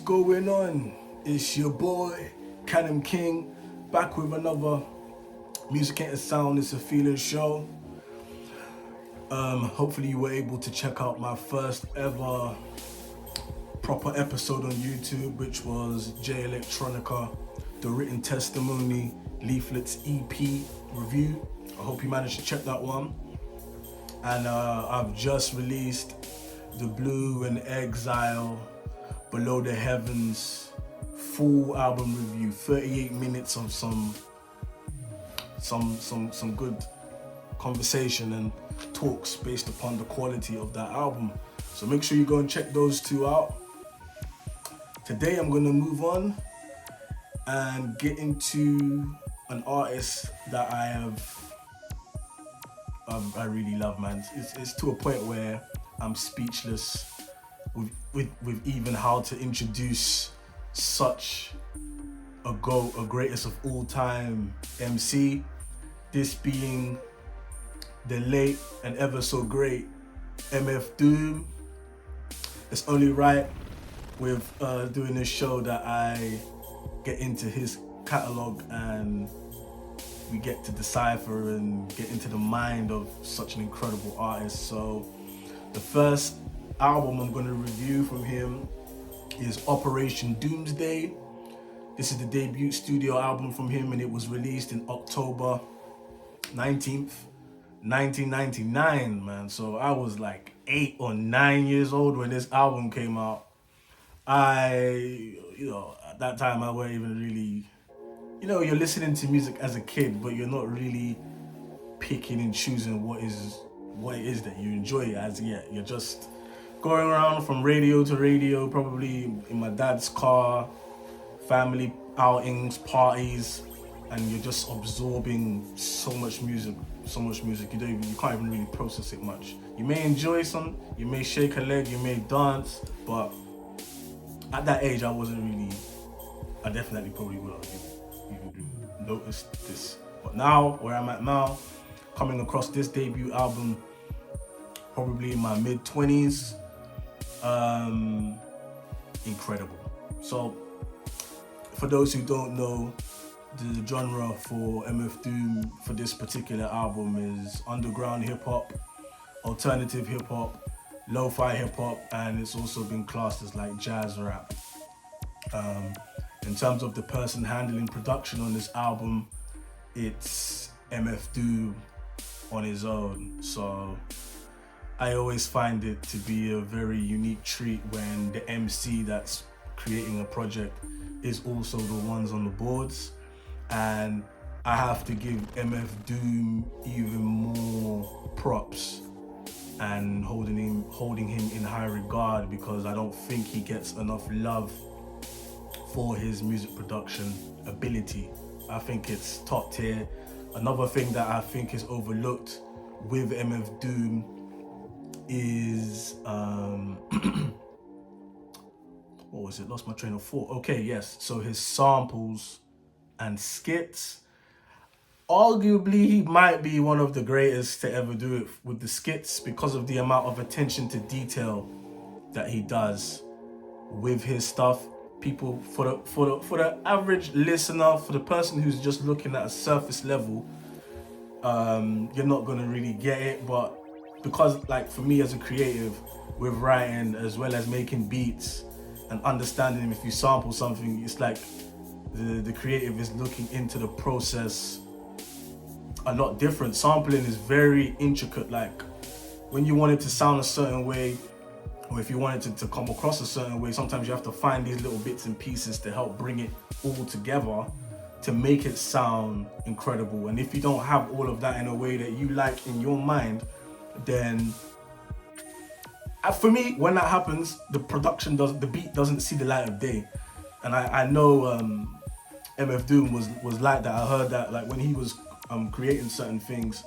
going on? It's your boy, CANMKING, back with another Music Ain't a Sound, It's a Feeling show. Hopefully you were able to check out my first ever proper episode on YouTube, which was J Electronica, the written testimony leaflets EP review. I hope you managed to check that one. And I've just released the Blue and Exile Below the Heavens full album review, 38 minutes of some good conversation and talks based upon the quality of that album. So make sure you go and check those two out. Today I'm gonna move on and get into an artist that I really love, man. It's to a point where I'm speechless with even how to introduce such a greatest of all time MC. This being the late and ever so great MF Doom. It's only right with doing this show that I get into his catalog and we get to decipher and get into the mind of such an incredible artist. So the first album I'm going to review from him is Operation Doomsday. This is the debut studio album from him and it was released in October 19th, 1999, man. So I was like 8 or 9 years old when this album came out. At that time I weren't even really, you're listening to music as a kid, but you're not really picking and choosing what it is that you enjoy as yet. You're just going around from radio to radio, probably in my dad's car, family outings, parties, and you're just absorbing so much music. You can't even really process it much. You may enjoy some, you may shake a leg, you may dance, but at that age I definitely probably would have even noticed this. But now, where I'm at now, coming across this debut album, probably in my mid-20s, incredible. So, for those who don't know, the genre for MF Doom for this particular album is underground hip-hop, alternative hip-hop, lo-fi hip-hop, and it's also been classed as like jazz rap. In terms of the person handling production on this album, it's MF Doom on his own. So I always find it to be a very unique treat when the MC that's creating a project is also the ones on the boards. And I have to give MF Doom even more props and holding him in high regard, because I don't think he gets enough love for his music production ability. I think it's top tier. Another thing that I think is overlooked with MF Doom is what was it? Lost my train of thought. Okay, yes. So his samples and skits. Arguably, he might be one of the greatest to ever do it with the skits because of the amount of attention to detail that he does with his stuff. People, for the average listener, for the person who's just looking at a surface level, you're not gonna really get it. But because, like, for me as a creative, with writing as well as making beats and understanding if you sample something, it's like the creative is looking into the process a lot different. Sampling is very intricate. Like when you want it to sound a certain way, or if you want it to come across a certain way, sometimes you have to find these little bits and pieces to help bring it all together to make it sound incredible. And if you don't have all of that in a way that you like in your mind, then for me, when that happens, the beat doesn't see the light of day. And I know MF Doom was like that. I heard that, like, when he was creating certain things,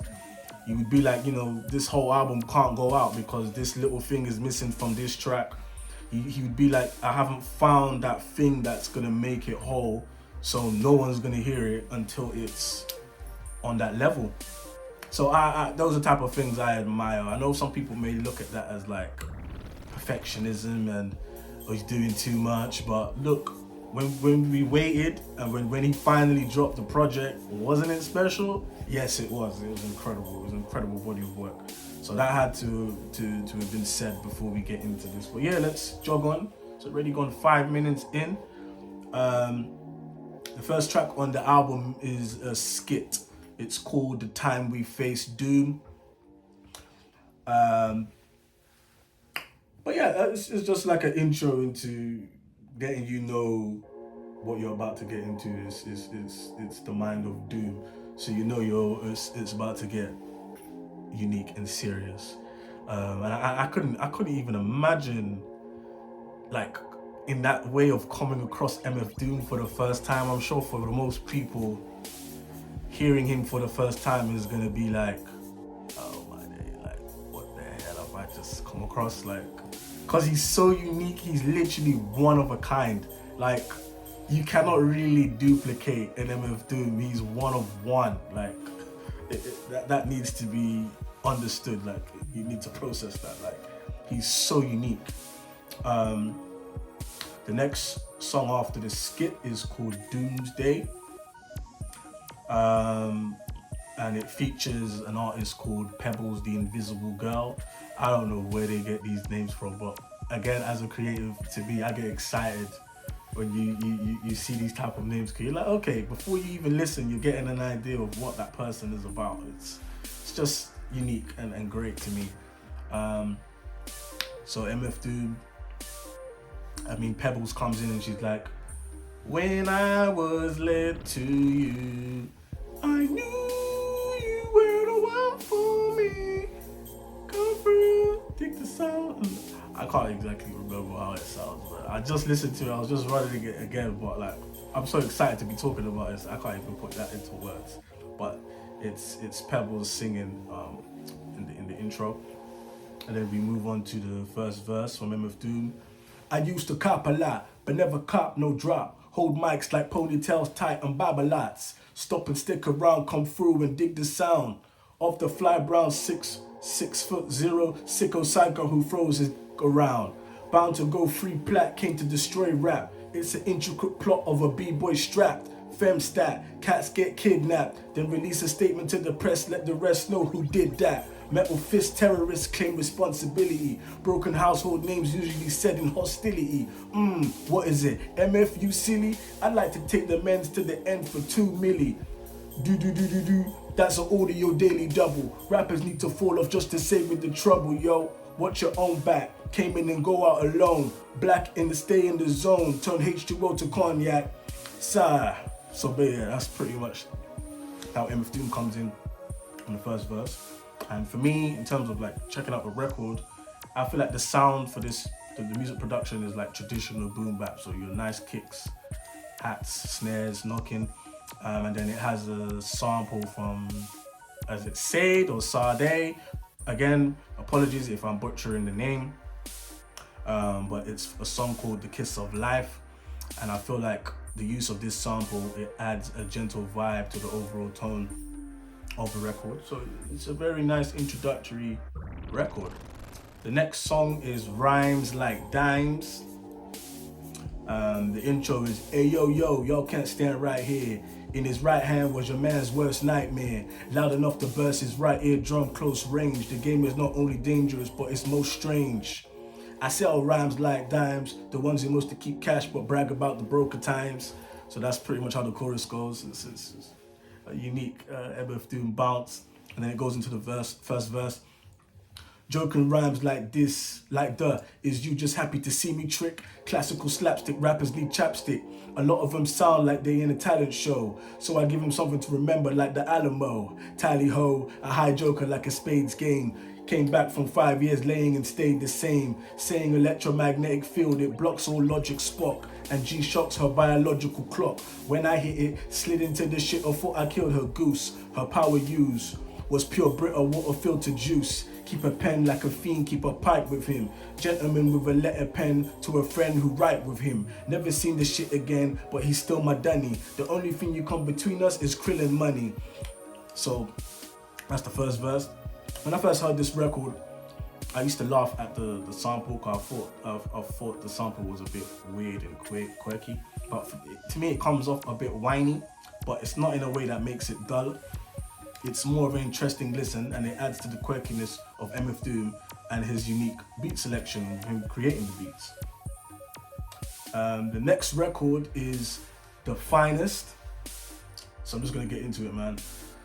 he would be like, this whole album can't go out because this little thing is missing from this track. He would be like, I haven't found that thing that's gonna make it whole, so no one's gonna hear it until it's on that level. So those are the type of things I admire. I know some people may look at that as like perfectionism and or he's doing too much. But look, when we waited and when he finally dropped the project, wasn't it special? Yes, it was. It was incredible. It was an incredible body of work. So that had to have been said before we get into this. But yeah, let's jog on. It's already gone 5 minutes in. The first track on the album is a skit. It's called The Time We Face Doom. But yeah, it's just like an intro into letting you know what you're about to get into. It's the mind of doom, so you know it's about to get unique and serious. And I couldn't even imagine, like, in that way of coming across MF Doom for the first time. I'm sure for the most people, hearing him for the first time is gonna be like, oh my day, like, what the hell have I just come across? Like, cause he's so unique, he's literally one of a kind. Like, you cannot really duplicate an MF Doom. He's one of one. Like, that needs to be understood. Like, you need to process that. Like, he's so unique. The next song after the skit is called Doomsday. And it features an artist called Pebbles the Invisible Girl. I don't know where they get these names from, but again, as a creative, to me, I get excited when you see these type of names, because you're like, okay, before you even listen, you're getting an idea of what that person is about. It's just unique and great to me. So MF Doom, I mean, Pebbles comes in and she's like, when I was led to you, I knew you were the one for me. Come through, take the sound. I can't exactly remember how it sounds, but I just listened to it. I was just running it again, but like, I'm so excited to be talking about it. I can't even put that into words. But it's Pebbles singing in the intro, and then we move on to the first verse from MF Doom. I used to cop a lot, but never cop no drop. Hold mics like ponytails tight and babalots. Stop and stick around, come through and dig the sound. Off the fly brown 6'0" sicko psycho who throws his around. Bound to go free plat, came to destroy rap. It's an intricate plot of a b-boy strapped. Femstat, cats get kidnapped. Then release a statement to the press, let the rest know who did that. Metal fist terrorists claim responsibility. Broken household names usually said in hostility. What is it? MF, you silly? I'd like to take the men's to the end for 2 milli. Do. That's an audio daily double. Rappers need to fall off just to save me the trouble, yo. Watch your own back. Came in and go out alone. Black in the stay in the zone. Turn H2O to cognac. Sigh. So yeah, that's pretty much how MF Doom comes in the first verse. And for me, in terms of like checking out the record, I feel like the sound for this, the music production is like traditional boom bap. So your nice kicks, hats, snares, knocking, and then it has a sample from, is it Sade or Sade? Again, apologies if I'm butchering the name, but it's a song called The Kiss of Life, and I feel like the use of this sample, it adds a gentle vibe to the overall tone of the record. So it's a very nice introductory record. The next song is Rhymes Like Dimes. The intro is, hey yo, y'all can't stand right here. In his right hand was your man's worst nightmare. Loud enough to burst his right eardrum close range. The game is not only dangerous, but it's most strange. I sell rhymes like dimes, the ones who mostly keep cash but brag about the broker times. So that's pretty much how the chorus goes. It's a unique MF Doom bounce, and then it goes into the first verse. Joking rhymes like this, like the, is you just happy to see me trick? Classical slapstick rappers need chapstick. A lot of them sound like they in a talent show, so I give them something to remember like the Alamo. Tally ho, a high joker like a spades game. Came back from 5 years laying and stayed the same. Saying electromagnetic field, it blocks all logic Spock. And G shocks her biological clock. When I hit it, slid into the shit or thought I killed her goose. Her power use was pure Brita water filtered juice. Keep a pen like a fiend, keep a pipe with him. Gentleman with a letter pen to a friend who write with him. Never seen the shit again, but he's still my dunny. The only thing you come between us is krill and money. So that's the first verse. When I first heard this record, I used to laugh at the sample because I thought the sample was a bit weird and quirky. But to me, it comes off a bit whiny, but it's not in a way that makes it dull. It's more of an interesting listen, and it adds to the quirkiness of MF Doom and his unique beat selection, him creating the beats. The next record is The Finest. So I'm just gonna get into it, man.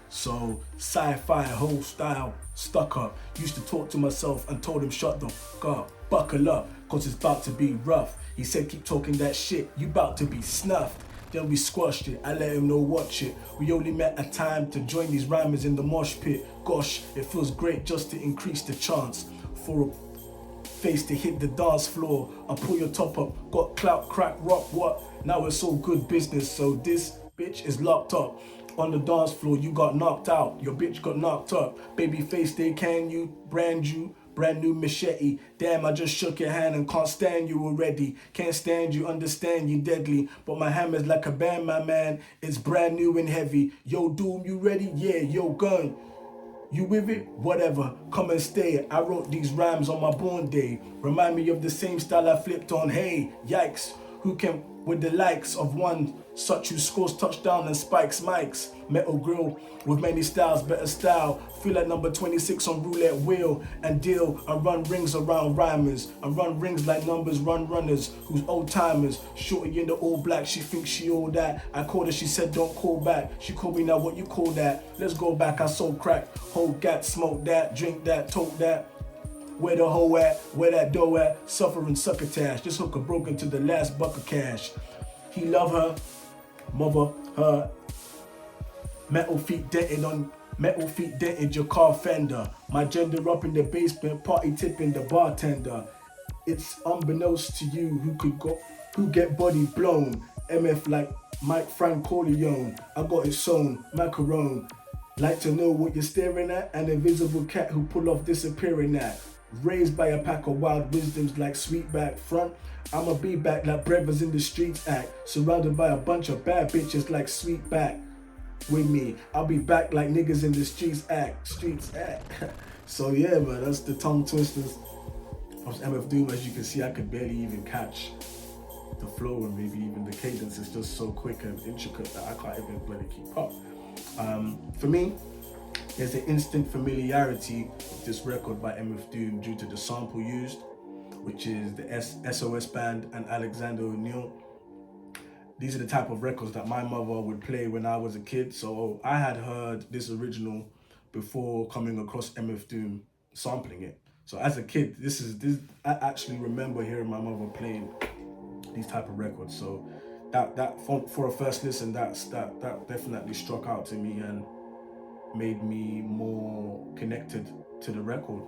So, sci-fi, whole style, stuck up. Used to talk to myself and told him shut the fuck up. Buckle up, cause it's about to be rough. He said keep talking that shit, you about to be snuffed. Then we squashed it, I let him know watch it. We only met a time to join these rhymers in the mosh pit. Gosh, it feels great just to increase the chance for a face to hit the dance floor and pull your top up. Got clout, crack, rock, what? Now it's all good business, so this bitch is locked up. On the dance floor, you got knocked out. Your bitch got knocked up. Baby face, they can you, brand new machete. Damn, I just shook your hand and can't stand you already. Can't stand you, understand you deadly. But my hammer's like a band, my man. It's brand new and heavy. Yo, Doom, you ready? Yeah, yo, gun. You with it? Whatever, come and stay. I wrote these rhymes on my born day. Remind me of the same style I flipped on. Hey, yikes, who can with the likes of one such who scores touchdown and spikes mics. Metal grill with many styles, better style. Feel like number 26 on roulette wheel and deal and run rings around rhymers and run rings like numbers run runners who's old timers. Shorty in the all black, she thinks she all that. I called her, she said don't call back. She called me now, what you call that? Let's go back, I sold crack, hold gat, smoke that, drink that, tote that. Where the hoe at, where that dough at, suffering succotash. This hooker broke into the last buck of cash. He love her, mother, her. Metal feet dented your car fender. My gender up in the basement, party tipping the bartender. It's unbeknownst to you who get body blown. MF like Mike Frank Corleone. I got it sewn, macaron. Like to know what you're staring at? An invisible cat who pull off disappearing at. Raised by a pack of wild wisdoms like Sweetback front. I'ma be back like brothers in the streets act. Surrounded by a bunch of bad bitches like Sweetback. With me, I'll be back like niggas in the streets act. So yeah, man, that's the tongue twisters of MF Doom. As you can see, I could barely even catch the flow and maybe even the cadence. It's just so quick and intricate that I can't even bloody keep up. For me, there's an instant familiarity with this record by MF Doom due to the sample used, which is the SOS Band and Alexander O'Neal. These are the type of records that my mother would play when I was a kid, so I had heard this original before coming across MF Doom sampling it. So as a kid, I actually remember hearing my mother playing these type of records. So that for a first listen, that definitely struck out to me and made me more connected to the record.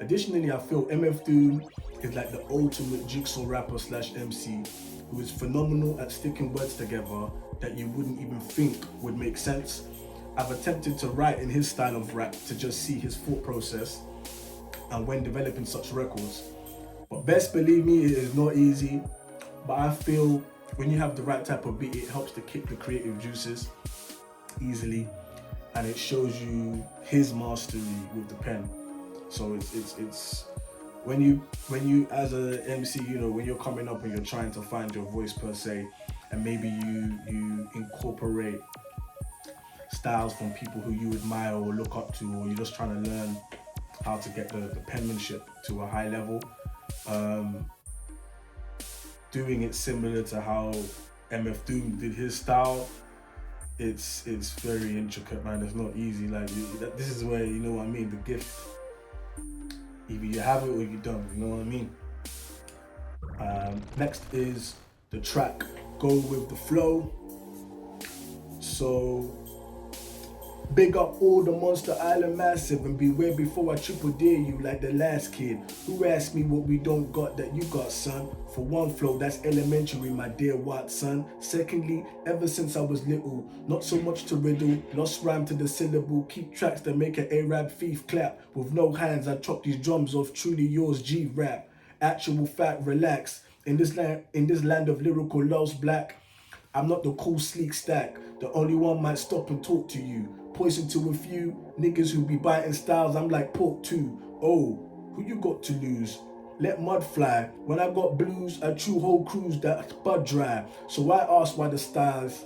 Additionally, I feel MF Doom is like the ultimate jigsaw rapper / MC who is phenomenal at sticking words together that you wouldn't even think would make sense. I've attempted to write in his style of rap to just see his thought process and when developing such records. But best believe me, it is not easy, but I feel when you have the right type of beat, it helps to kick the creative juices easily, and it shows you his mastery with the pen. So it's when you as a MC, you know, when you're coming up and you're trying to find your voice per se, and maybe you incorporate styles from people who you admire or look up to, or you're just trying to learn how to get the penmanship to a high level. Doing it similar to how MF Doom did his style, it's very intricate, man. It's not easy. Like this is where, you know what I mean, the gift. Either you have it or you don't, you know what I mean? Next is the track Go With The Flow. So, big up all the Monster Island massive and beware before I triple dare you like the last kid who asked me what we don't got that you got, son. For one flow, that's elementary, my dear Watson. Secondly, ever since I was little, not so much to riddle, lost rhyme to the syllable, keep tracks that make an Arab thief clap. With no hands, I chop these drums off, truly yours, G-Rap. Actual fact, relax. In this land of lyrical lost black, I'm not the cool sleek stack. The only one might stop and talk to you. Poison to a few niggas who be biting styles, I'm like pork too. Oh, who you got to lose? Let mud fly. When I got blues, I chew whole crews that bud dry. So why ask why the stars?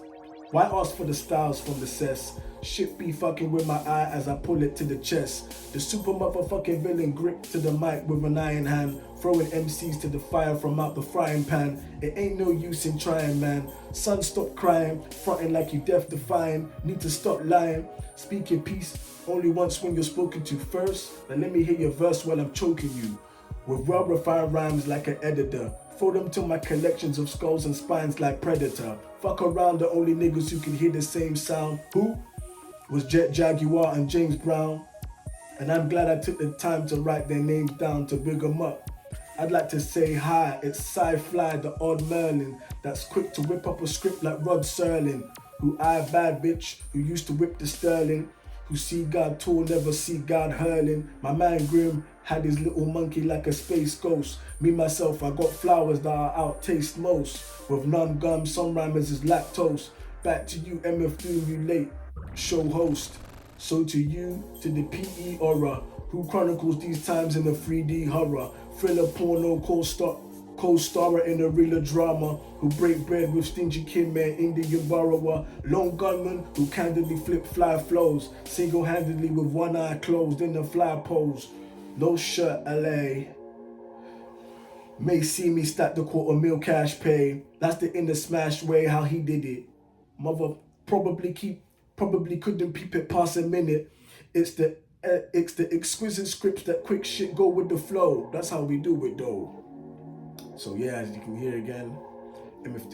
Why ask for the styles from the cess? Shit be fucking with my eye as I pull it to the chest. The super motherfucking villain grip to the mic with an iron hand, throwing MCs to the fire from out the frying pan. It ain't no use in trying, man. Son, stop crying, fronting like you death defying. Need to stop lying. Speak your piece only once when you're spoken to first. Now let me hear your verse while I'm choking you. With well-refined rhymes like an editor. Throw them to my collections of skulls and spines like Predator. Fuck around, the only niggas who can hear the same sound. Who? Was Jet Jaguar and James Brown. And I'm glad I took the time to write their names down to big them up. I'd like to say hi, it's Sci-Fly, the odd Merlin, that's quick to whip up a script like Rod Serling. Who I bad bitch, who used to whip the Sterling. Who see God tall, never see God hurling. My man Grim had his little monkey like a space ghost. Me myself, I got flowers that I outtaste most. With numb gum, some rhymers is lactose. Back to you, MF Doom, you late show host. So to you, to the PE aura, who chronicles these times in a 3D horror. Thriller porno co-starrer in a realer drama, who break bread with stingy kin man, Indian borrower, lone gunman who candidly flip fly flows, single-handedly with one eye closed in the fly pose. No shirt, LA. May see me stack the $250,000 cash pay. That's the inner smash way how he did it. Mother probably couldn't peep it past a minute. It's the exquisite scripts that quick shit go with the flow. That's how we do it though. So yeah, as you can hear again, MF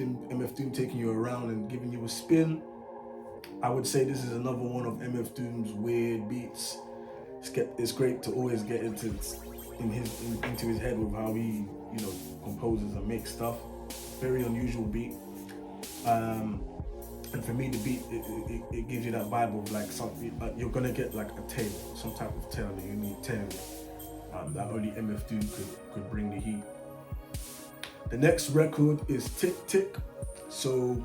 Doom taking you around and giving you a spin. I would say this is another one of MF Doom's weird beats. It's great to always get into his head with how he, composes and makes stuff. Very unusual beat. And for me, the beat, it gives you that vibe of like something, you're gonna get like a tail, some type of tail, a unique tail that only MF Doom could bring the heat. The next record is Tick Tick. So,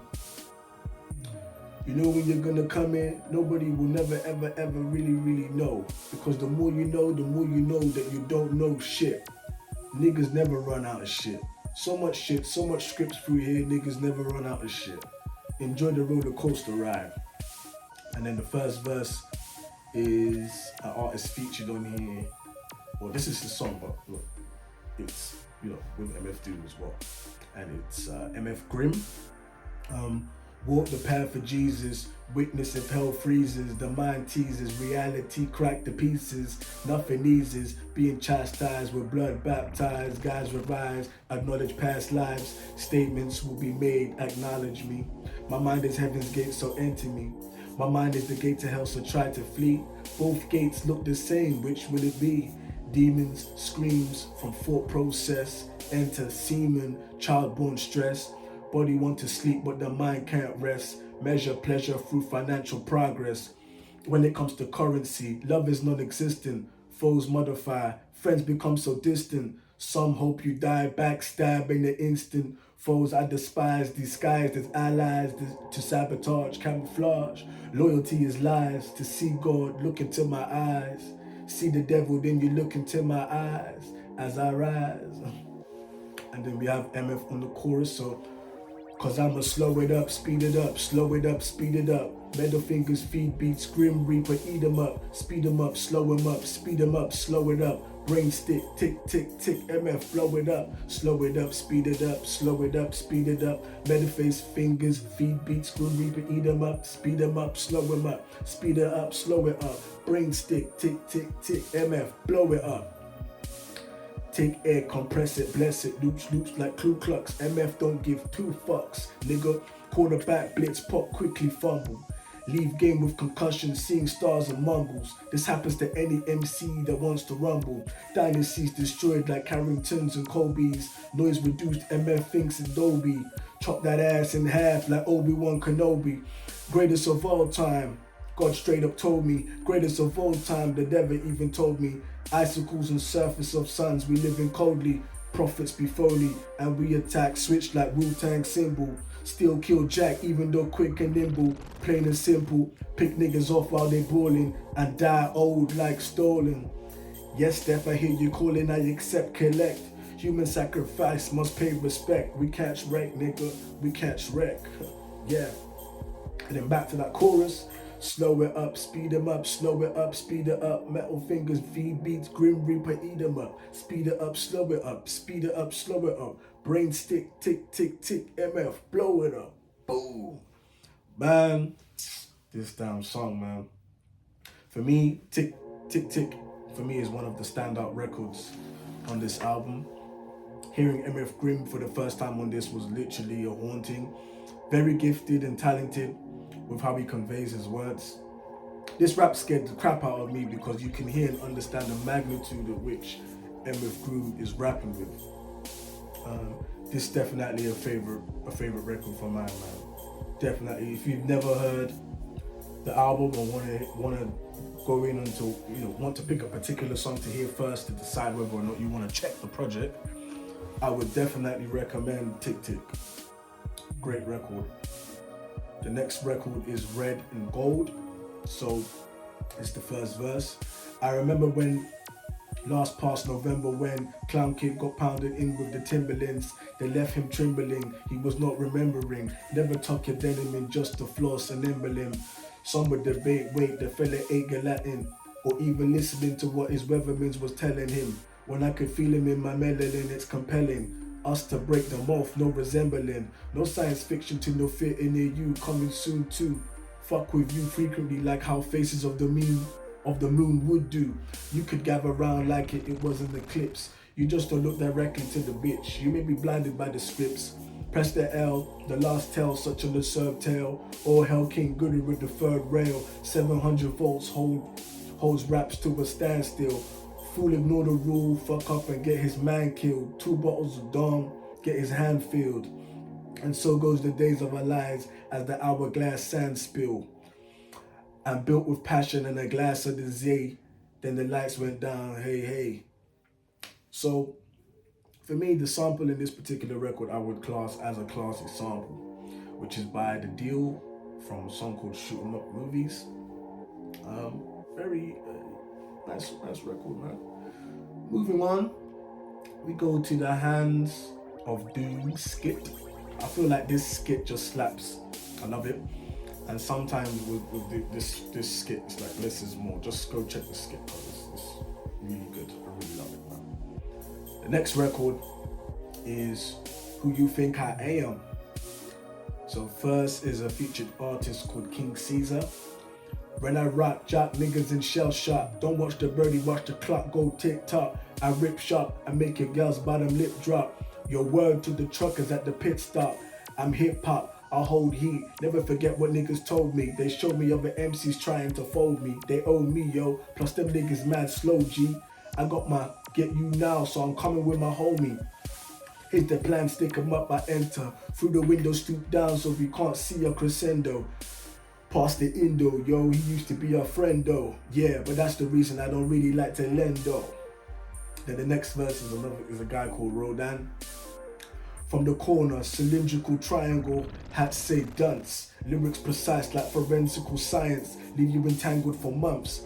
when you're gonna come in, nobody will never ever really know. Because the more you know that you don't know shit. Niggas never run out of shit. So much scripts through here, niggas never run out of shit. Enjoy the roller coaster ride. And then the first verse is an artist featured on here. Well, this is the song, but look, it's with MF Doom as well. And it's MF Grimm. Walk the path of Jesus, witness if hell freezes, the mind teases, reality crack to pieces, nothing eases, being chastised with blood baptized, guys revise, acknowledge past lives, statements will be made, acknowledge me. My mind is heaven's gate, so enter me. My mind is the gate to hell, so try to flee. Both gates look the same, which will it be? Demons, screams from thought process, enter semen, child-born stress. Body want to sleep, but the mind can't rest. Measure pleasure through financial progress. When it comes to currency, love is non-existent. Foes modify, friends become so distant. Some hope you die, backstab in an instant. Foes I despise, disguised as allies to sabotage, camouflage. Loyalty is lies, to see God, look into my eyes. See the devil, then you look into my eyes as I rise. And then we have MF on the chorus, so cause I'ma slow it up, speed it up, slow it up, speed it up. Middle fingers feed beats, grim reaper, eat 'em up, speed 'em up, slow 'em up, speed 'em up, slow it up. Brain stick, tick, tick, tick, MF, blow it up, slow it up, speed it up, slow it up, speed it up. Middle face fingers feed beats, grim reaper, eat 'em up, speed 'em up, slow 'em up, speed it up, slow it up. Brain stick, tick, tick, tick, MF, blow it up. Take air, compress it, bless it, loops like Ku Klux. MF don't give two fucks, nigga. Quarterback, blitz, pop, quickly fumble. Leave game with concussion, seeing stars and mumbles. This happens to any MC that wants to rumble. Dynasties destroyed like Carringtons and Kobe's. Noise reduced, MF thinks Adobe. Chop that ass in half like Obi-Wan Kenobi. Greatest of all time. God straight up told me, greatest of all time, the devil even told me. Icicles and surface of suns, we live in coldly. Prophets be phony, and we attack, switch like Wu-Tang symbol. Still kill Jack, even though quick and nimble. Plain and simple, pick niggas off while they ballin', and die old like stolen. Yes, Steph, I hear you calling, I accept, collect. Human sacrifice must pay respect. We catch wreck, nigga, we catch wreck. Yeah. And then back to that chorus. Slow it up, speed 'em up, slow it up, speed it up. Metal fingers, V beats, Grim Reaper, eat 'em up. Speed it up, slow it up, speed it up, slow it up. Brain stick, tick, tick, tick, MF, blow it up. Boom. Man, this damn song, man. For me, Tick, Tick, Tick, for me is one of the standout records on this album. Hearing MF Grimm for the first time on this was literally a haunting. Very gifted and talented with how he conveys his words. This rap scared the crap out of me because you can hear and understand the magnitude at which MF Grimm is rapping with. This is definitely a favorite record for mine, man. Definitely, if you've never heard the album or want to go in until want to pick a particular song to hear first to decide whether or not you want to check the project, I would definitely recommend Tick Tick. Great record. The next record is Red and Gold, so it's the first verse. I remember when past November when CLOWNKING got pounded in with the Timberlands. They left him trembling, he was not remembering. Never tuck your denim in just to floss an emblem. Some would debate, wait, the fella ain't Latin, or even listening to what his weathermans was telling him. When I could feel him in my melanin, it's compelling. Us to break them off, no resembling. No science fiction to no fit in near you, coming soon too. Fuck with you frequently like how faces of the moon would do. You could gather round like it was an eclipse. You just don't look directly to the bitch. You may be blinded by the scripts. Press the L, the last tale, such an absurd tale. All hell King Goody with the third rail. 700 volts holds raps to a standstill. Fool ignore the rule, fuck up and get his man killed. 2 bottles of Dom, get his hand filled. And so goes the days of our lives as the hourglass sand spill. And built with passion and a glass of the Z, then the lights went down, hey, hey. So, for me, the sample in this particular record I would class as a classic sample, which is by The Deal from a song called Shoot 'Em Up Movies. Very nice record, man. Moving on, we go to the Hands of Doom skit. I feel like this skit just slaps. I love it. And sometimes with this skit, it's like less is more. Just go check the skit, bro. It's really good. I really love it, man. The next record is Who You Think I Am. So first is a featured artist called King Caesar. When I rock, jock niggas in shell shock. Don't watch the birdie, watch the clock go tick tock. I rip sharp, I make your girl's bottom lip drop. Your word to the truckers at the pit stop. I'm hip hop. I hold heat, never forget what niggas told me. They showed me other MCs trying to fold me. They owe me, yo, plus them niggas mad slow, G. I got my get you now, so I'm coming with my homie. Here's the plan, stick 'em up, I enter. Through the window, stoop down so we can't see a crescendo. Past the Indo, yo, he used to be a friend though. Yeah, but that's the reason I don't really like to lend though. Then the next verse is a guy called Rodan. From the corner, cylindrical triangle, hats say dunce. Lyrics precise like forensical science, leave you entangled for months.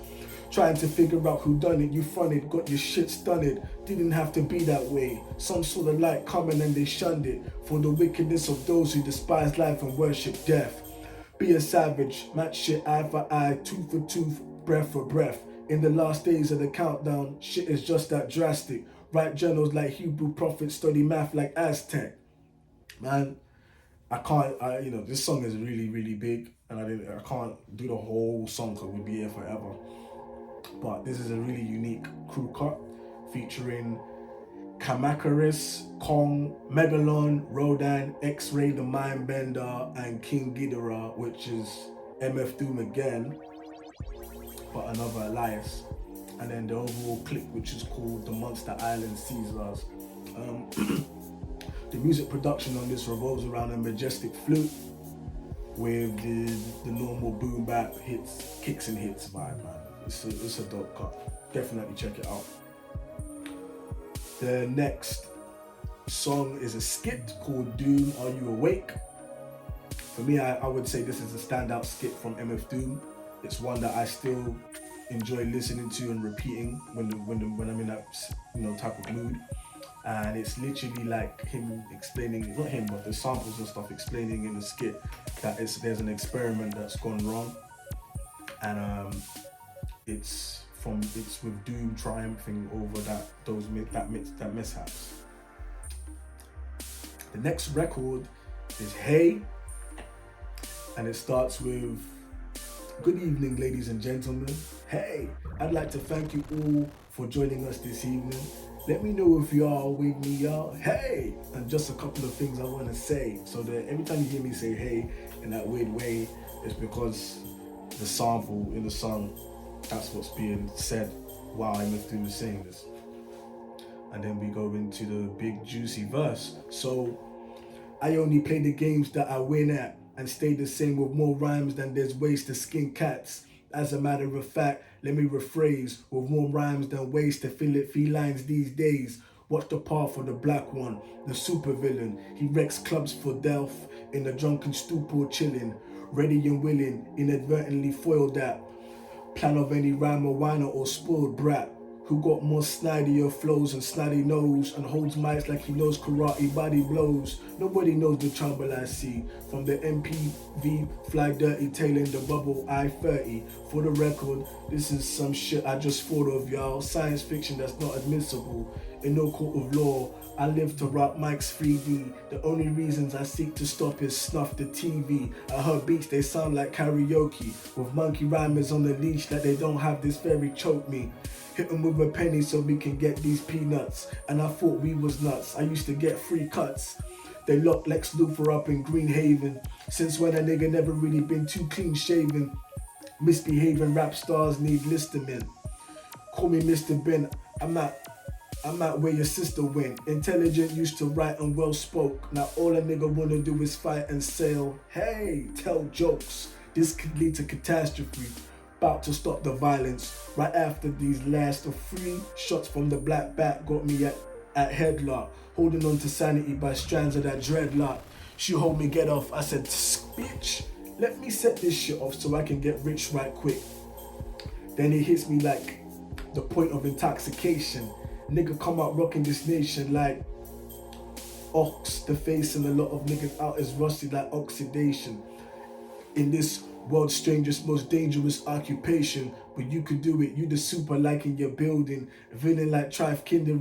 Trying to figure out who done it, you fronted, got your shit stunned. Didn't have to be that way. Some saw the light coming and they shunned it. For the wickedness of those who despise life and worship death. Be a savage, match shit eye for eye, tooth for tooth, breath for breath. In the last days of the countdown, shit is just that drastic. Write journals like Hebrew prophets, study math like Aztec. Man, this song is really, really big, and I can't do the whole song because we'll be here forever. But this is a really unique crew cut featuring Kamakaris, Kong, Megalon, Rodan, X-Ray the Mindbender, and King Ghidorah, which is MF Doom again, but another Elias. And then the overall clique, which is called the Monster Island Caesars. The music production on this revolves around a majestic flute with the normal boom bap hits, kicks and hits vibe, man. It's a dope cut. Definitely check it out. The next song is a skit called Doom, Are You Awake? For me, I would say this is a standout skit from MF Doom. It's one that I still, enjoy listening to and repeating when I'm in that type of mood. And it's literally like him explaining, not him, but the samples and stuff explaining in the skit that there's an experiment that's gone wrong, and it's with Doom triumphing over that mishaps. The next record is Hey, and it starts with, "Good evening, ladies and gentlemen. Hey, I'd like to thank you all for joining us this evening. Let me know if you are with me, y'all. Hey!" And just a couple of things I want to say. So that every time you hear me say hey in that weird way, it's because the sample in the song, that's what's being said while MF is saying this. And then we go into the big juicy verse. "So, I only play the games that I win at and stay the same with more rhymes than there's ways to skin cats. As a matter of fact, let me rephrase, with more rhymes than ways to fill it felines these days. Watch the path for the black one, the supervillain. He wrecks clubs for Delph in a drunken stupor chilling. Ready and willing, inadvertently foiled that plan of any rhyme or whiner or spoiled brat. Who got more snideier flows and snidey nose and holds mics like he knows karate body blows. Nobody knows the trouble I see from the MPV fly dirty tailing the bubble I-30. For the record, this is some shit I just thought of, y'all. Science fiction that's not admissible in no court of law. I live to rock mics 3D. The only reasons I seek to stop is snuff the TV. I heard beats, they sound like karaoke with monkey rhymers on the leash that they don't have this fairy choke me. Hit them with a penny so we can get these peanuts. And I thought we was nuts. I used to get free cuts. They locked Lex Luthor up in Greenhaven. Since when a nigga never really been too clean shaven. Misbehaving rap stars need listening. Call me Mr. Ben. I'm at where your sister went. Intelligent, used to write and well spoke. Now all a nigga wanna do is fight and sail. Hey, tell jokes. This could lead to catastrophe. About to stop the violence. Right after these last of 3 shots from the black bat got me at headlock. Holding on to sanity by strands of that dreadlock. She hold me get off. I said, bitch, let me set this shit off so I can get rich right quick. Then it hits me like the point of intoxication. Nigga come out rocking this nation like ox. The face and a lot of niggas out is rusty like oxidation. In this world's strangest, most dangerous occupation, but you could do it. You the super like in your building. Villain like Trife Kinder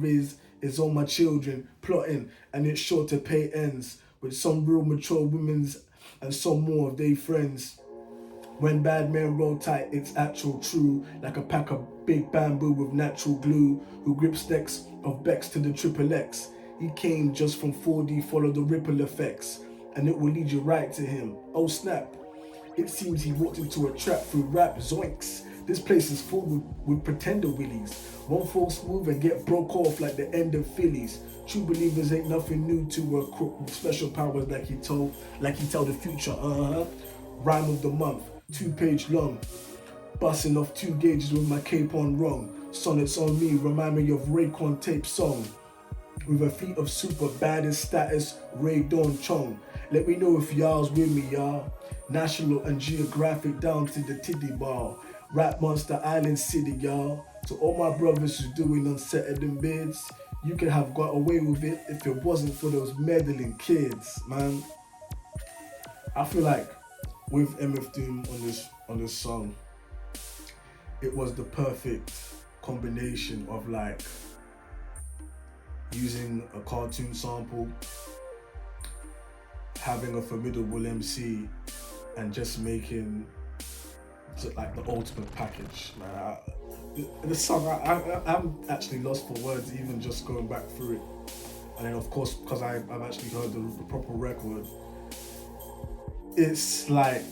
is on my children. Plotting and it's sure to pay ends. With some real mature women's and some more of they friends. When bad men roll tight, it's actual true. Like a pack of big bamboo with natural glue. Who grips stacks of Becks to the triple X. He came just from 4D, follow the ripple effects. And it will lead you right to him. Oh snap. It seems he walked into a trap through rap zoinks. This place is full with pretender willies. One false move and get broke off like the end of Phillies. True believers ain't nothing new to a crook with special powers like he tell the future. Rhyme of the month, 2-page long. Busting off 2 gauges with my cape on wrong. Sonnets on me remind me of Raycon tape song. With a fleet of super baddest status, Ray Dawn Chong. Let me know if y'all's with me, y'all. National and geographic down to the titty bar. Rap Monster Island City, y'all. To all my brothers who's doing unsettling bids, you could have got away with it if it wasn't for those meddling kids, man. I feel like with MF Doom on this song, it was the perfect combination of like using a cartoon sample, having a formidable MC, and just making like the ultimate package, man. The song, I'm actually lost for words even just going back through it. And then of course, because I've actually heard the proper record, it's like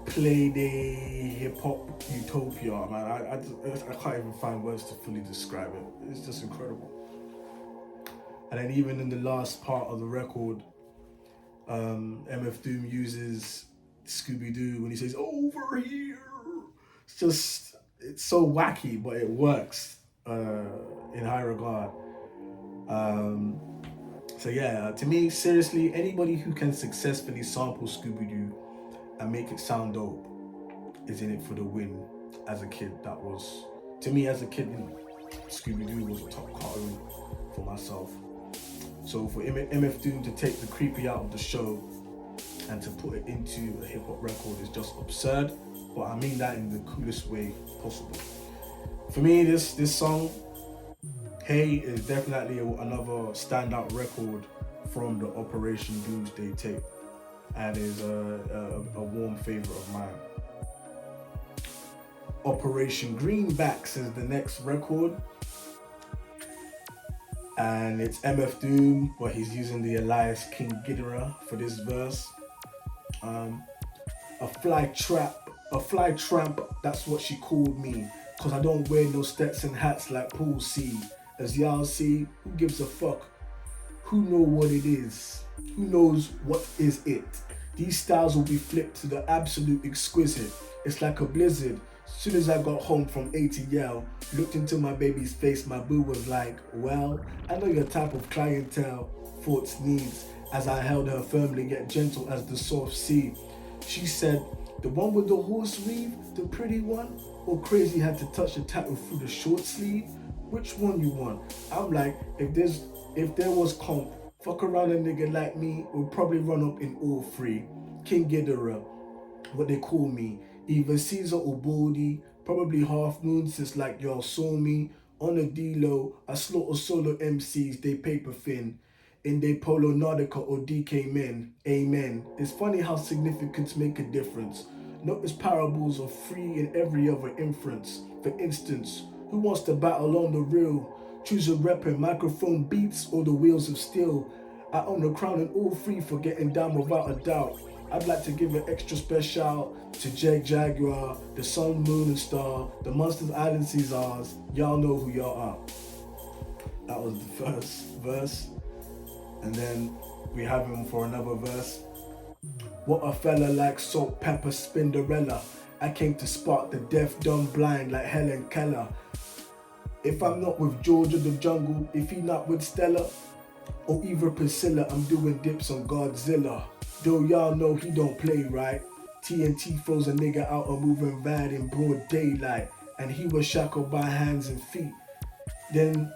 Playday hip-hop utopia, man. I can't even find words to fully describe it. It's just incredible. And then even in the last part of the record, MF Doom uses Scooby-Doo when he says, "Over here." It's so wacky, but it works in high regard. So yeah, to me, seriously, anybody who can successfully sample Scooby-Doo and make it sound dope is in it for the win. as a kid. That was, to me as a kid, Scooby-Doo was top cartoon for myself. So for MF Doom to take the creepy out of the show and to put it into a hip hop record is just absurd, but I mean that in the coolest way possible. For me, this song, Hey, is definitely another standout record from the Operation Doomsday tape, and is a warm favorite of mine. Operation Greenbacks is the next record, and it's MF Doom, but he's using the Elias King Ghidorah for this verse. A fly tramp, that's what she called me, cause I don't wear no Stetson hats like Pool C. As y'all see, who gives a fuck? Who know what it is? Who knows what is it? These styles will be flipped to the absolute exquisite. It's like a blizzard. Soon as I got home from ATL, looked into my baby's face, my boo was like, well, I know your type of clientele, thoughts, needs. As I held her firmly, yet gentle as the soft sea. She said, the one with the horse weave, the pretty one? Or crazy had to touch the tattoo through the short sleeve? Which one you want? I'm like, if there was comp, fuck around a nigga like me would probably run up in all three. King Ghidorah, what they call me, either Caesar or Baldy, probably half moon since like y'all saw me. On a D-Lo, I slaughter solo MCs, they paper thin. In they Polo Nautica or DK men, amen. It's funny how significance make a difference. Notice parables are free in every other inference. For instance, who wants to battle on the real? Choose a weapon, microphone beats, or the wheels of steel. I own the crown and all three for getting down without a doubt. I'd like to give an extra special to Jeg Jaguar, the Sun, Moon and Star, the Monsters Island Caesars. Y'all know who y'all are. That was the first verse. And then we have him for another verse. What a fella like Salt, Pepper, Spinderella. I came to spark the deaf, dumb, blind like Helen Keller. If I'm not with George of the Jungle, if he not with Stella, or even Priscilla, I'm doing dips on Godzilla. Though y'all know he don't play right. TNT froze a nigga out a moving van in broad daylight, and he was shackled by hands and feet. Then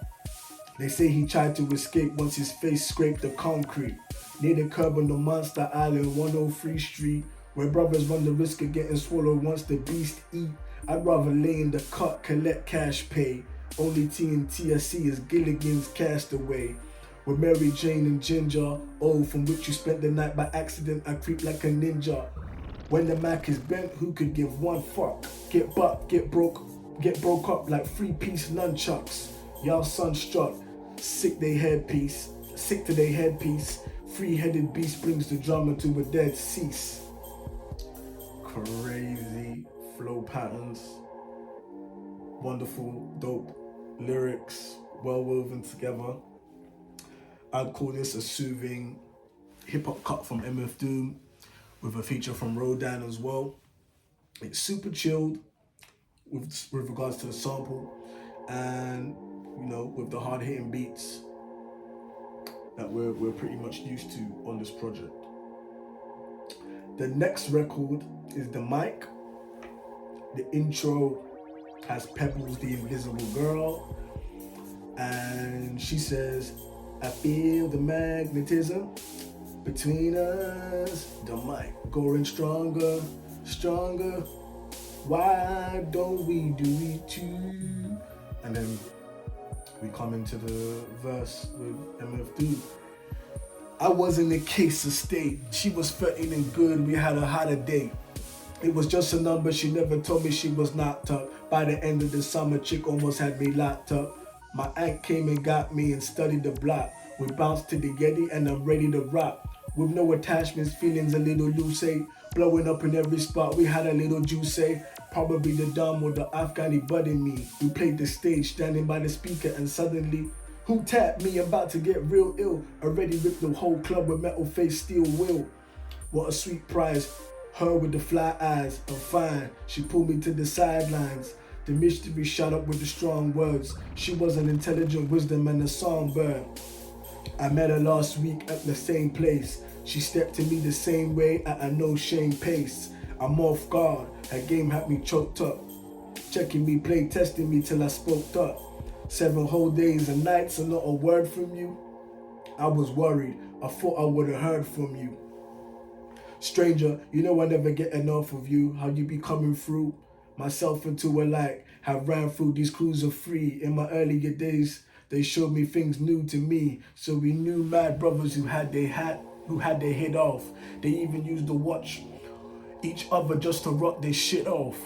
they say he tried to escape once his face scraped the concrete. Near the curb on the Monster Island, 103 Street, where brothers run the risk of getting swallowed once the beast eat. I'd rather lay in the cut, collect cash pay. Only TNT I see is Gilligan's Castaway. With Mary Jane and Ginger, oh, from which you spent the night by accident, I creep like a ninja. When the Mac is bent, who could give one fuck? Get butt, get broke up like 3-piece nunchucks. Y'all sunstruck, sick to their headpiece. 3-headed beast brings the drama to a dead cease. Crazy flow patterns, wonderful, dope lyrics, well woven together. I'd call this a soothing hip-hop cut from MF Doom with a feature from Rodan as well. It's super chilled with regards to the sample, and with the hard-hitting beats that we're pretty much used to on this project. The next record is The Mic. The intro has Pebbles, the Invisible Girl, and she says, I feel the magnetism between us. The mic growing stronger. Why don't we do it too? And then we come into the verse with MF Doom. I was in a case of state. She was fitting and good. We had a hotter date. It was just a number. She never told me she was knocked up. By the end of the summer, chick almost had me locked up. My aunt came and got me and studied the block. We bounced to the Yeti and I'm ready to rock. With no attachments, feelings a little loose, blowing up in every spot. We had a little juice, probably the Dom or the Afghani bud in me. We played the stage, standing by the speaker, and suddenly, who tapped me? About to get real ill. Already ripped the whole club with metal face, steel will. What a sweet prize. Her with the fly eyes, I'm fine. She pulled me to the sidelines. The mystery shot up with the strong words. She was an intelligent wisdom and a songbird. I met her last week at the same place. She stepped to me the same way at a no shame pace. I'm off guard, her game had me choked up. Checking me, play testing me till I spoke up. 7 whole days and nights and not a word from you. I was worried, I thought I would have heard from you. Stranger, you know I never get enough of you. How you be coming through? Myself into a light, have ran through these crews of free. In my earlier days, they showed me things new to me. So we knew mad brothers who had their head off. They even used to watch each other just to rock their shit off.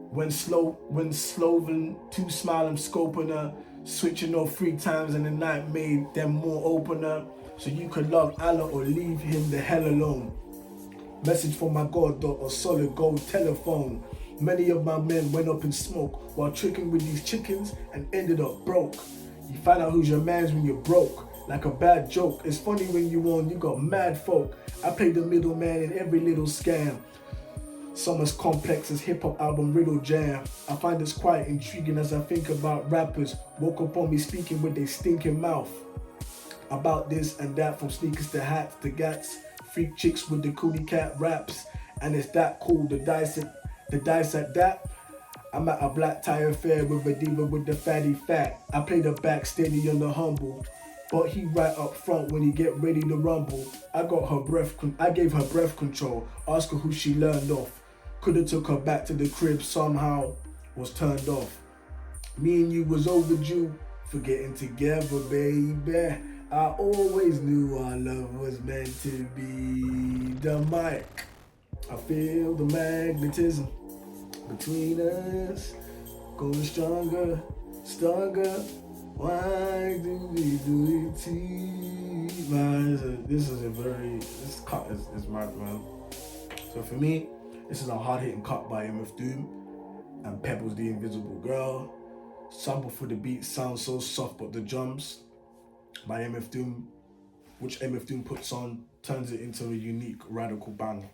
When Sloven, two smiling scoping her, switching off 3 times in the night made them more opener. So you could love Allah or leave him the hell alone. Message from my God, or solid gold telephone. Many of my men went up in smoke while tricking with these chickens and ended up broke. You find out who's your mans when you're broke, like a bad joke. It's funny when you on, you got mad folk. I played the middleman in every little scam. Some as complex as hip-hop album Riddle Jam. I find this quite intriguing as I think about rappers woke up on me speaking with their stinking mouth about this and that, from sneakers to hats to gats. Freak chicks with the coolie cat raps, and it's that cool, the dice at that. I'm at a black tie affair with a diva with the fatty fat. I play the back steady on the humble, but he right up front when he get ready to rumble. I gave her breath control, ask her who she learned off. Coulda took her back to the crib, somehow was turned off. Me and you was overdue for getting together, baby. I always knew our love was meant to be. The mic, I feel the magnetism between us, going stronger, stronger. Why do we do it to you? Man, this cut is mad, man. So for me, this is a hard-hitting cut by MF Doom and Pebbles the Invisible Girl. Sample for the beat sounds so soft, but the drums by MF Doom, which MF Doom puts on, turns it into a unique, radical bang.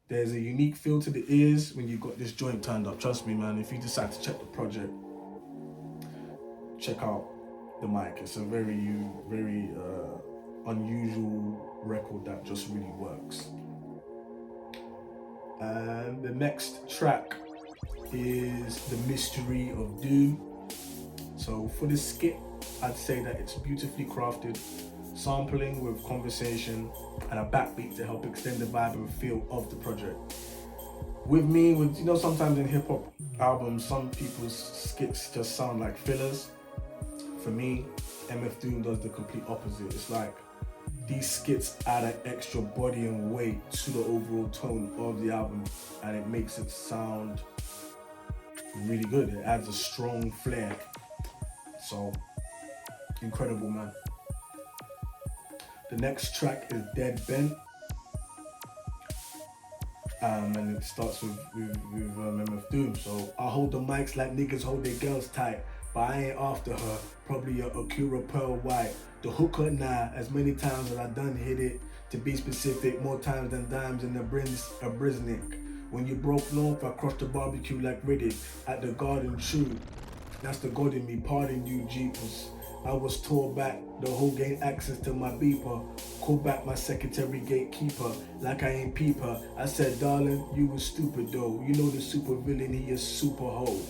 There's a unique feel to the ears when you got this joint turned up. Trust me, man, if you decide to check the project, check out the mic. It's a very unusual record that just really works. And the next track is The Mystery of Doom. So for this skit, I'd say that it's beautifully crafted, sampling with conversation and a backbeat to help extend the vibe and feel of the project. Sometimes in hip hop albums, some people's skits just sound like fillers. For me, MF Doom does the complete opposite. It's like these skits add an extra body and weight to the overall tone of the album, and it makes it sound really good. It adds a strong flair. So, incredible, man. The next track is Dead Bent. And it starts with MF Doom. So, I hold the mics like niggas hold their girls tight, but I ain't after her. Probably a Akura Pearl White. The hooker, nah, as many times as I done hit it. To be specific, more times than dimes in a Brisnik. When you broke north, I crossed the barbecue like Riddick at the Garden True. That's the God in me, pardon you, Jeepers. I was tore back, the whole gained access to my beeper. Call back my secretary gatekeeper, like I ain't peeper. I said, darling, you was stupid though. You know the super villain, he is super hoe.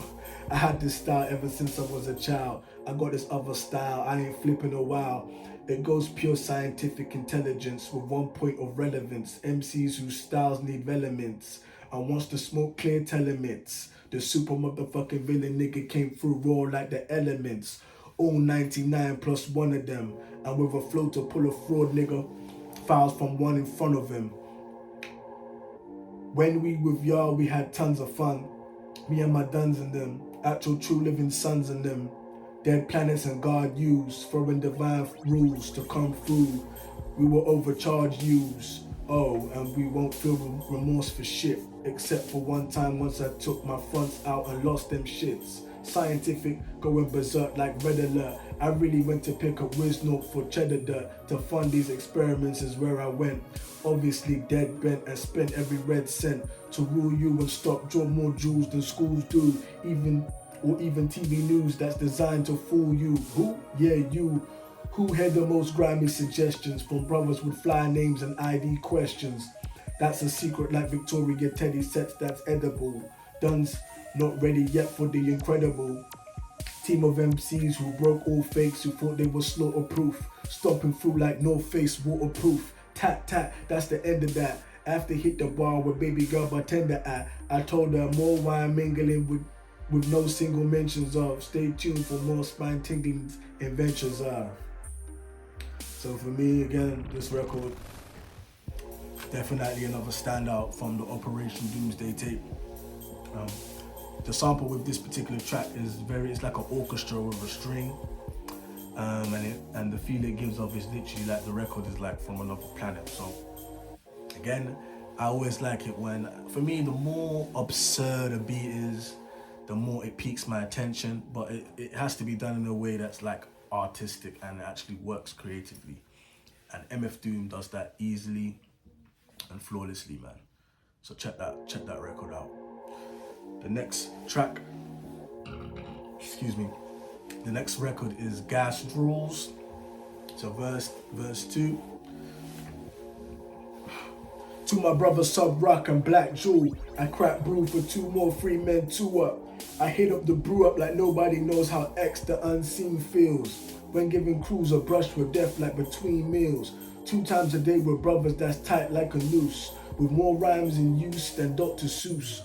I had this style ever since I was a child. I got this other style, I ain't flipping a while. It goes pure scientific intelligence with 1 point of relevance. MCs whose styles need elements. And once the smoke clear, telements. The super motherfucking villain nigga came through raw like the elements. All 99 plus one of them. And with a flow to pull a fraud nigga, files from one in front of him. When we with y'all, we had tons of fun. Me and my duns and them. Actual true living sons and them. Dead planets and God used, throwing divine rules to come through. We were overcharged used. Oh, and we won't feel remorse for shit. Except for one time once I took my fronts out and lost them shits. Scientific, going berserk like red alert. I really went to pick up whiz note for cheddar dirt. To fund these experiments is where I went. Obviously dead bent and spent every red cent. To rule you and stop, draw more jewels than schools do. Even TV news that's designed to fool you. Who? Yeah, you. Who had the most grimy suggestions from brothers with fly names and ID questions? That's a secret like Victoria Teddy sets that's edible. Duns not ready yet for the incredible. Team of MCs who broke all fakes, who thought they were slaughter proof. Stomping through like no face, waterproof. Tat tat, that's the end of that. After hit the bar with baby girl bartender at, I told her more wine mingling with no single mentions of. Stay tuned for more spine tingling inventions are. So for me, again, this record, definitely another standout from the Operation Doomsday tape. The sample with this particular track is it's like an orchestra with a string, and the feel it gives off is literally like the record is like from another planet. So again, I always like it when, for me, the more absurd a beat is, the more it piques my attention, but it has to be done in a way that's like artistic and it actually works creatively. And MF Doom does that easily and flawlessly, man. So check that record out. The next track, the next record is Gas Rules. So verse 2. To my brother Sub Rock and Black Jewel, I crack brew for 2 more free men, 2 up. I hit up the brew up like nobody knows how X the unseen feels. When giving crews a brush with death like between meals. 2 times a day with brothers that's tight like a noose. With more rhymes in use than Dr. Seuss.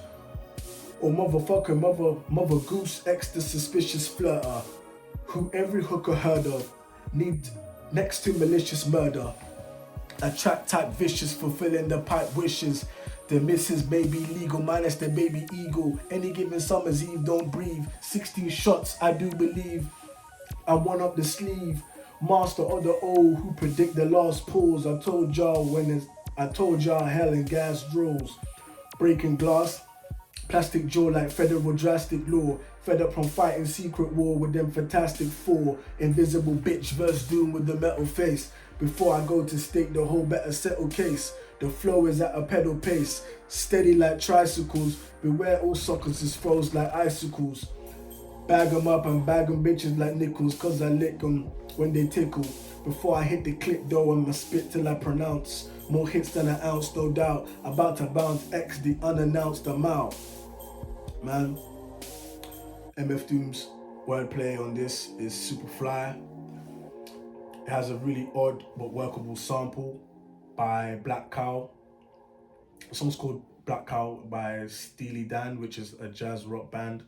Or motherfucker, mother goose, X the suspicious flirter. Who every hooker heard of. Need next to malicious murder. A track type vicious, fulfilling the pipe wishes. The missus baby legal, minus the baby eagle. Any given summer's eve, don't breathe. 16 shots, I do believe. I one up the sleeve. Master of the old who predict the last pause. I told y'all hell and gas draws. Breaking glass, plastic jaw like federal drastic law. Fed up from fighting secret war with them fantastic 4. Invisible bitch verse Doom with the metal face. Before I go to stake the whole better settle case. The flow is at a pedal pace. Steady like tricycles. Beware all suckers is froze like icicles. Bag 'em up and bag 'em bitches like nickels. Cause I lick 'em when they tickle. Before I hit the clip though, I'ma spit till I pronounce. More hits than an ounce, no doubt. About to bounce X the unannounced amount. Man, MF Doom's wordplay on this is super fly. It has a really odd but workable sample by Black Cow. The song's called Black Cow by Steely Dan, which is a jazz rock band.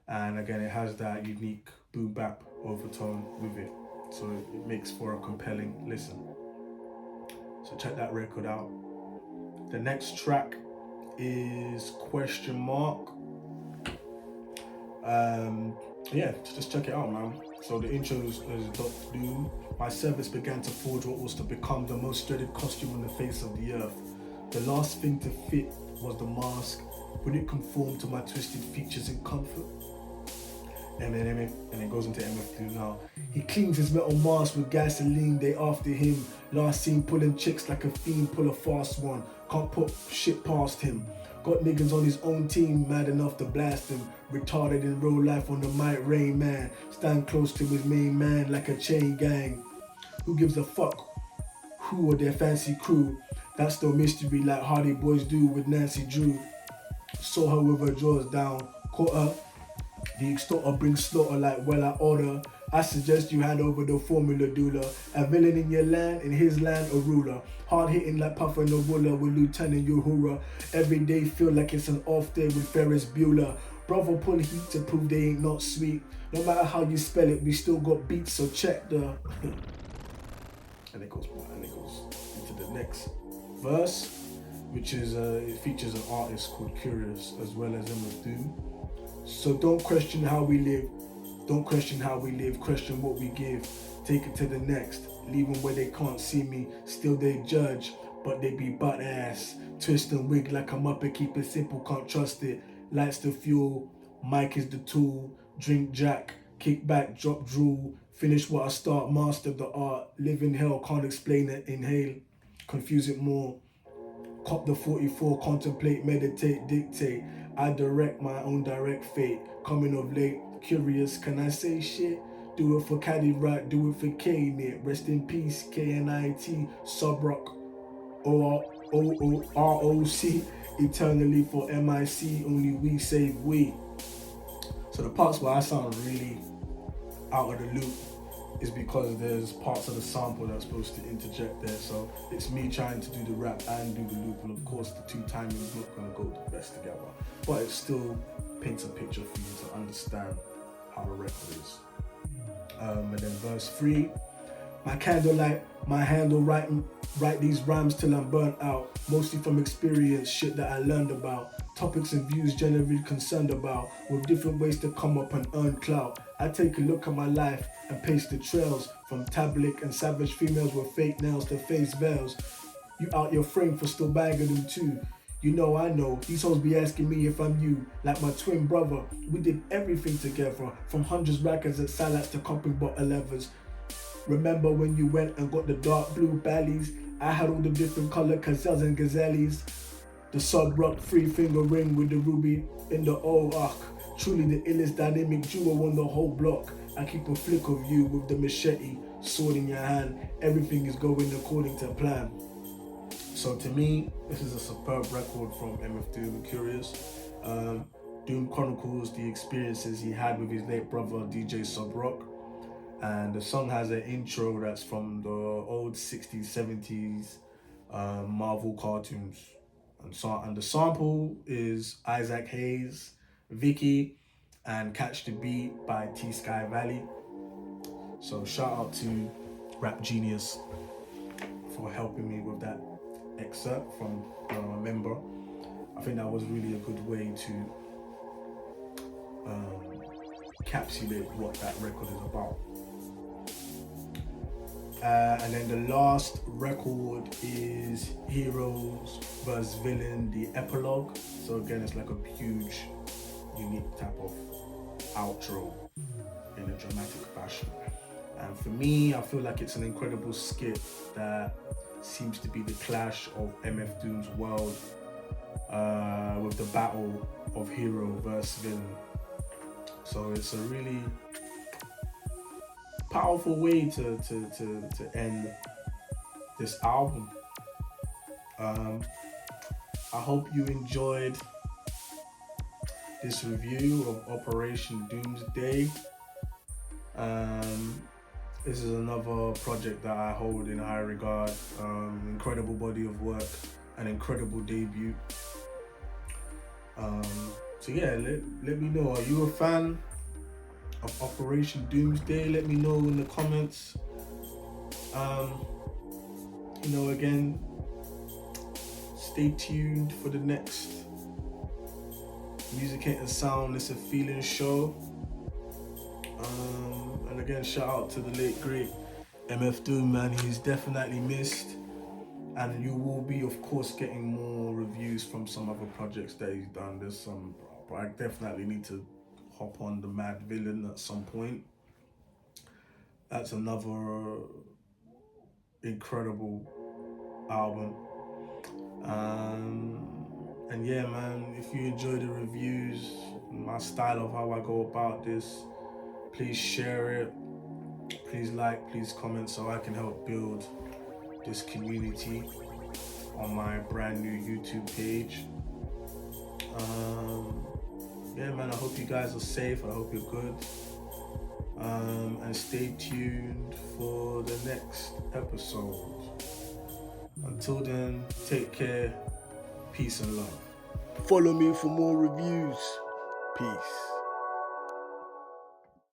And again, it has that unique boom bap overtone with it. So it makes for a compelling listen. So check that record out. The next track is Question Mark. Yeah, just check it out, man. So the intro is Dr. Doom. My service began to forge what was to become the most dreaded costume on the face of the earth. The last thing to fit was the mask. Would it conform to my twisted features in comfort? And it goes into MF Doom now. He cleans his metal mask with gasoline, they after him. Last seen pulling chicks like a fiend, pull a fast one. Can't put shit past him. Got niggas on his own team, mad enough to blast him. Retarded in real life on the mic, Rain Man. Stand close to his main man like a chain gang. Who gives a fuck who or their fancy crew? That's no mystery like Hardy Boys do with Nancy Drew. Saw her with her drawers down, caught her. The extorter brings slaughter like well I order. I suggest you hand over the formula doula. A villain in your land, in his land a ruler. Hard hitting like Puffer Nobulla with Lieutenant Uhura. Every day feel like it's an off day with Ferris Bueller. Brother pull heat to prove they ain't not sweet. No matter how you spell it, we still got beats, so check the... and it goes into the next verse, which is, it features an artist called Curious as well as MF Doom. So don't question how we live. Don't question how we live, question what we give. Take it to the next. Leave them where they can't see me. Still they judge, but they be butt ass. Twist and wig like I'm up and keep it simple, can't trust it. Lights the fuel, mic is the tool. Drink Jack, kick back, drop drool. Finish what I start, master the art. Live in hell, can't explain it, inhale. Confuse it more. Cop the 44, contemplate, meditate, dictate. I direct my own direct fate. Coming of late, curious, can I say shit? Do it for Caddy Right, do it for K-Nit. Rest in peace, KNIT, Subrock, OROC. Eternally for MIC, only we save we. So the parts where I sound really out of the loop is because there's parts of the sample that's supposed to interject there. So it's me trying to do the rap and do the loop, and of course the two timings not gonna go the best together. But it still paints a picture for you to understand how the record is. And then verse 3, my candlelight, my handle write these rhymes till I'm burnt out, mostly from experience, shit that I learned about, topics and views generally concerned about, with different ways to come up and earn clout. I take a look at my life and paste the trails, from tablet and savage females with fake nails to face veils. You out your frame for still bagging them too. You know I know, these hoes be asking me if I'm you, like my twin brother. We did everything together, from hundreds rackets at salads to copping bottle levers. Remember when you went and got the dark blue ballies? I had all the different color gazelles and gazelles. The sub rock 3-finger ring with the ruby in the O. Truly the illest dynamic duo on the whole block. I keep a flick of you with the machete, sword in your hand. Everything is going according to plan. So to me, this is a superb record from MF Doom. Curious. Doom chronicles the experiences he had with his late brother DJ Sub Rock. And the song has an intro that's from the old 60s, 70s Marvel cartoons. And the sample is Isaac Hayes, Vicky, and Catch the Beat by T Sky Valley. So shout out to Rap Genius for helping me with that excerpt from a member. I think that was really a good way to encapsulate what that record is about. And then the last record is Heroes vs. Villain, the epilogue. So again, it's like a huge, unique type of outro in a dramatic fashion. And for me, I feel like it's an incredible skit that seems to be the clash of MF Doom's world with the battle of hero versus villain. So it's a really powerful way to end this album. I hope you enjoyed this review of Operation Doomsday. This is another project that I hold in high regard. Incredible body of work, an incredible debut. So yeah, let me know, are you a fan of Operation Doomsday? Let me know in the comments. Again, stay tuned for the next Music Ain't a Sound, It's a Feeling show. And again, shout out to the late great MF Doom, man. He's definitely missed, and you will be, of course, getting more reviews from some other projects that he's done. There's some, but I definitely need to hop on the Mad Villain at some point. That's another incredible album. And yeah, man, if you enjoy the reviews, my style of how I go about this, please share it, please like, please comment, so I can help build this community on my brand new YouTube page. Yeah, man, I hope you guys are safe. I hope you're good. And stay tuned for the next episode. Until then, take care, peace and love. Follow me for more reviews. Peace.